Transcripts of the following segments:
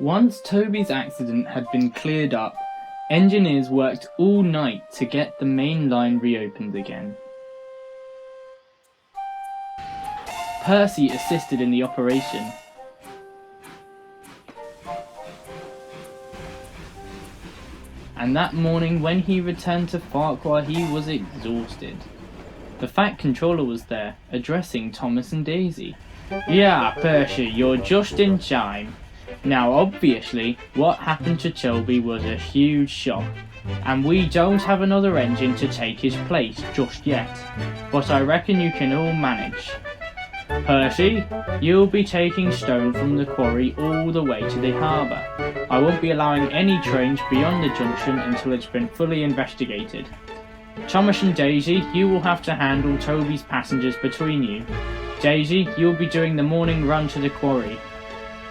Once Toby's accident had been cleared up, engineers worked all night to get the main line reopened again. Percy assisted in the operation. And that morning when he returned to Ffarquhar, he was exhausted. The Fat Controller was there, addressing Thomas and Daisy. "Yeah, Percy, you're just in time. Now obviously, what happened to Toby was a huge shock, and we don't have another engine to take his place just yet, but I reckon you can all manage. Percy, you'll be taking stone from the quarry all the way to the harbour. I won't be allowing any trains beyond the junction until it's been fully investigated. Thomas and Daisy, you will have to handle Toby's passengers between you. Daisy, you'll be doing the morning run to the quarry.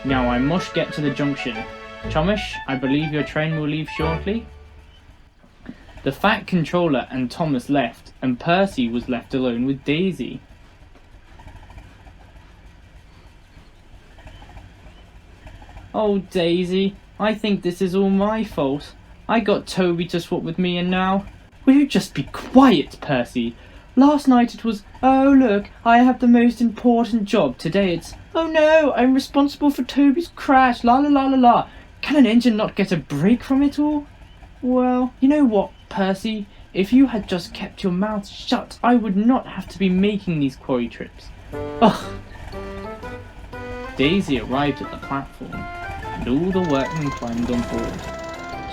Now I must get to the junction. Thomas, I believe your train will leave shortly." The Fat Controller and Thomas left, and Percy was left alone with Daisy. "Oh, Daisy, I think this is all my fault. I got Toby to swap with me, and now—" "Will you just be quiet, Percy? Last night it was, 'Oh look, I have the most important job.' Today it's, 'Oh no, I'm responsible for Toby's crash, la la la la la.' Can an engine not get a break from it all?" "Well, you know what, Percy? If you had just kept your mouth shut, I would not have to be making these quarry trips. Ugh." Daisy arrived at the platform, and all the workmen climbed on board.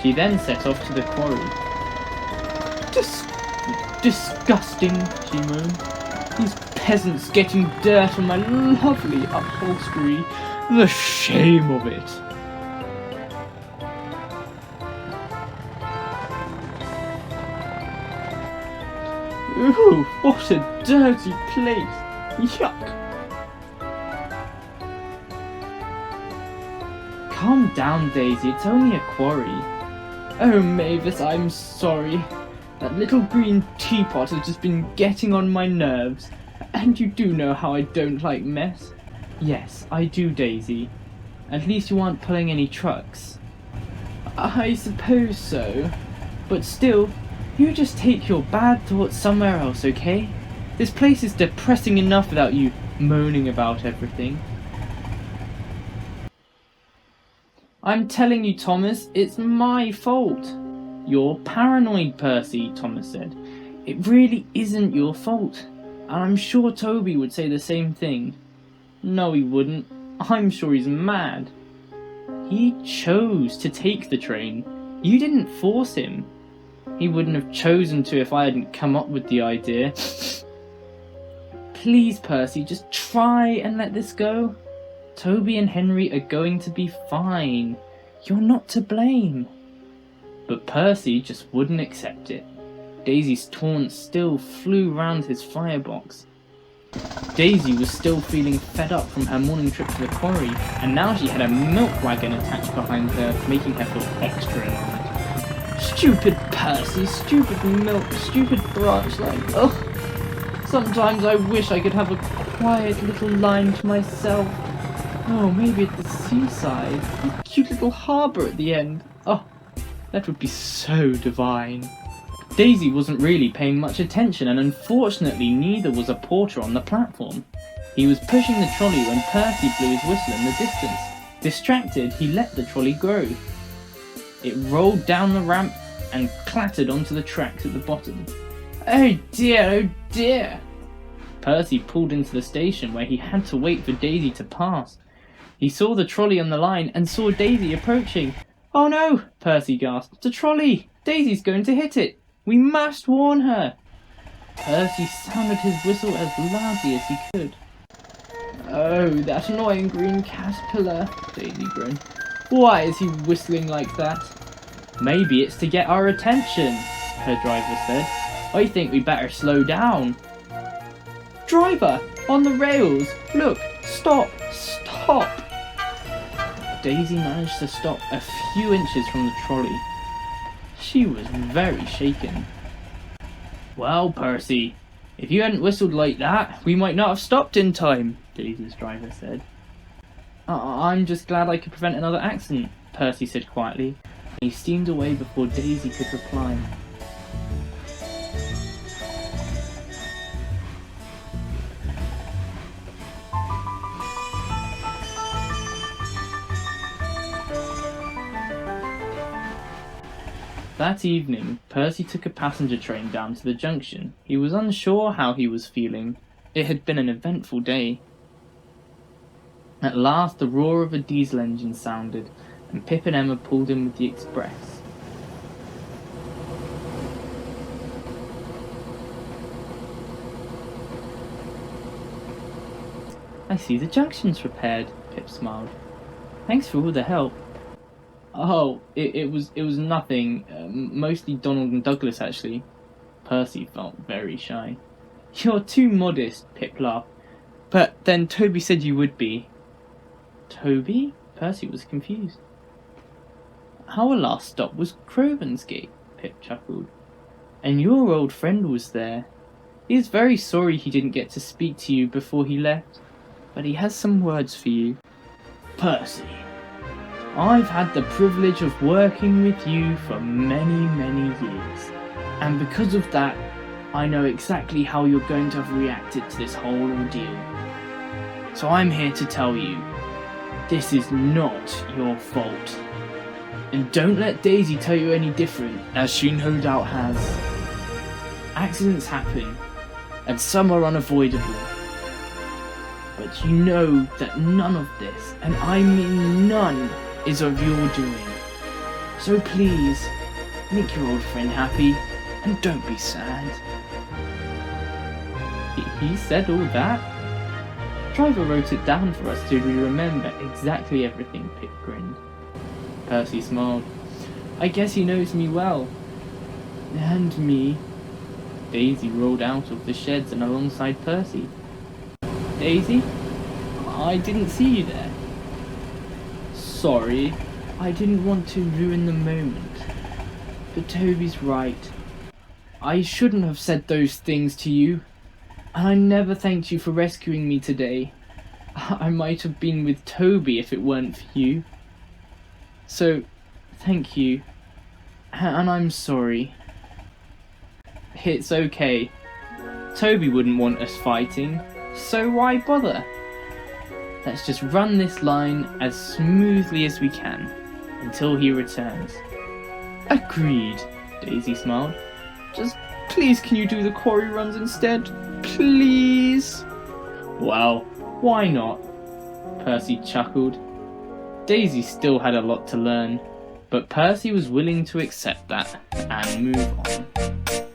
She then set off to the quarry. Disgusting," she moaned. "These peasants getting dirt on my lovely upholstery. The shame of it." "Ooh, what a dirty place. Yuck." "Calm down, Daisy, it's only a quarry." "Oh, Mavis, I'm sorry. That little green teapot has just been getting on my nerves. And you do know how I don't like mess." "Yes, I do, Daisy. At least you aren't pulling any trucks." "I suppose so. But still, you just take your bad thoughts somewhere else, okay? This place is depressing enough without you moaning about everything." "I'm telling you, Thomas, it's my fault." "You're paranoid, Percy," Thomas said. "It really isn't your fault. And I'm sure Toby would say the same thing." "No, he wouldn't. I'm sure he's mad." "He chose to take the train. You didn't force him. He wouldn't have chosen to if I hadn't come up with the idea." "Please, Percy, just try and let this go. Toby and Henry are going to be fine. You're not to blame." But Percy just wouldn't accept it. Daisy's taunts still flew round his firebox. Daisy was still feeling fed up from her morning trip to the quarry, and now she had a milk wagon attached behind her, making her feel extra annoyed. "Stupid Percy, stupid milk, stupid branch line. Ugh. Sometimes I wish I could have a quiet little line to myself. Oh, maybe at the seaside, a cute little harbour at the end. Oh, that would be so divine." Daisy wasn't really paying much attention, and unfortunately neither was a porter on the platform. He was pushing the trolley when Percy blew his whistle in the distance. Distracted, he let the trolley go. It rolled down the ramp and clattered onto the tracks at the bottom. "Oh dear, oh dear." Percy pulled into the station where he had to wait for Daisy to pass. He saw the trolley on the line and saw Daisy approaching. "Oh no," Percy gasped. "The trolley! Daisy's going to hit it! We must warn her!" Percy sounded his whistle as loudly as he could. "Oh, that annoying green caterpillar," Daisy groaned. "Why is he whistling like that?" "Maybe it's to get our attention," her driver said. "I think we better slow down." "Driver, on the rails! Look! Stop! Stop!" Daisy managed to stop a few inches from the trolley. She was very shaken. "Well, Percy, if you hadn't whistled like that, we might not have stopped in time," Daisy's driver said. I'm just glad I could prevent another accident, Percy said quietly, and he steamed away before Daisy could reply. That evening, Percy took a passenger train down to the junction. He was unsure how he was feeling. It had been an eventful day. At last, the roar of a diesel engine sounded, and Pip and Emma pulled in with the express. I see the junction's repaired, Pip smiled. Thanks for all the help. Oh, it was nothing. Mostly Donald and Douglas, actually. Percy felt very shy. You're too modest, Pip laughed. But then Toby said you would be. Toby? Percy was confused. Our last stop was Crovansgate, Pip chuckled. And your old friend was there. He is very sorry he didn't get to speak to you before he left, but he has some words for you. Percy, I've had the privilege of working with you for many, many years, and because of that, I know exactly how you're going to have reacted to this whole ordeal. So I'm here to tell you, this is not your fault. And don't let Daisy tell you any different, as she no doubt has. Accidents happen, and some are unavoidable. But you know that none of this, and I mean none, is of your doing. So please, make your old friend happy, and don't be sad. He said all that? Driver wrote it down for us so we remember exactly everything, Pip grinned. Percy smiled. I guess he knows me well. And me. Daisy rolled out of the sheds and alongside Percy. Daisy? I didn't see you there. Sorry, I didn't want to ruin the moment. But Toby's right. I shouldn't have said those things to you. And I never thanked you for rescuing me today. I might have been with Toby if it weren't for you. So, thank you. And I'm sorry. It's okay. Toby wouldn't want us fighting, so why bother? Let's just run this line as smoothly as we can, until he returns. Agreed, Daisy smiled. Just please can you do the quarry runs instead? Please? Well, why not? Percy chuckled. Daisy still had a lot to learn, but Percy was willing to accept that and move on.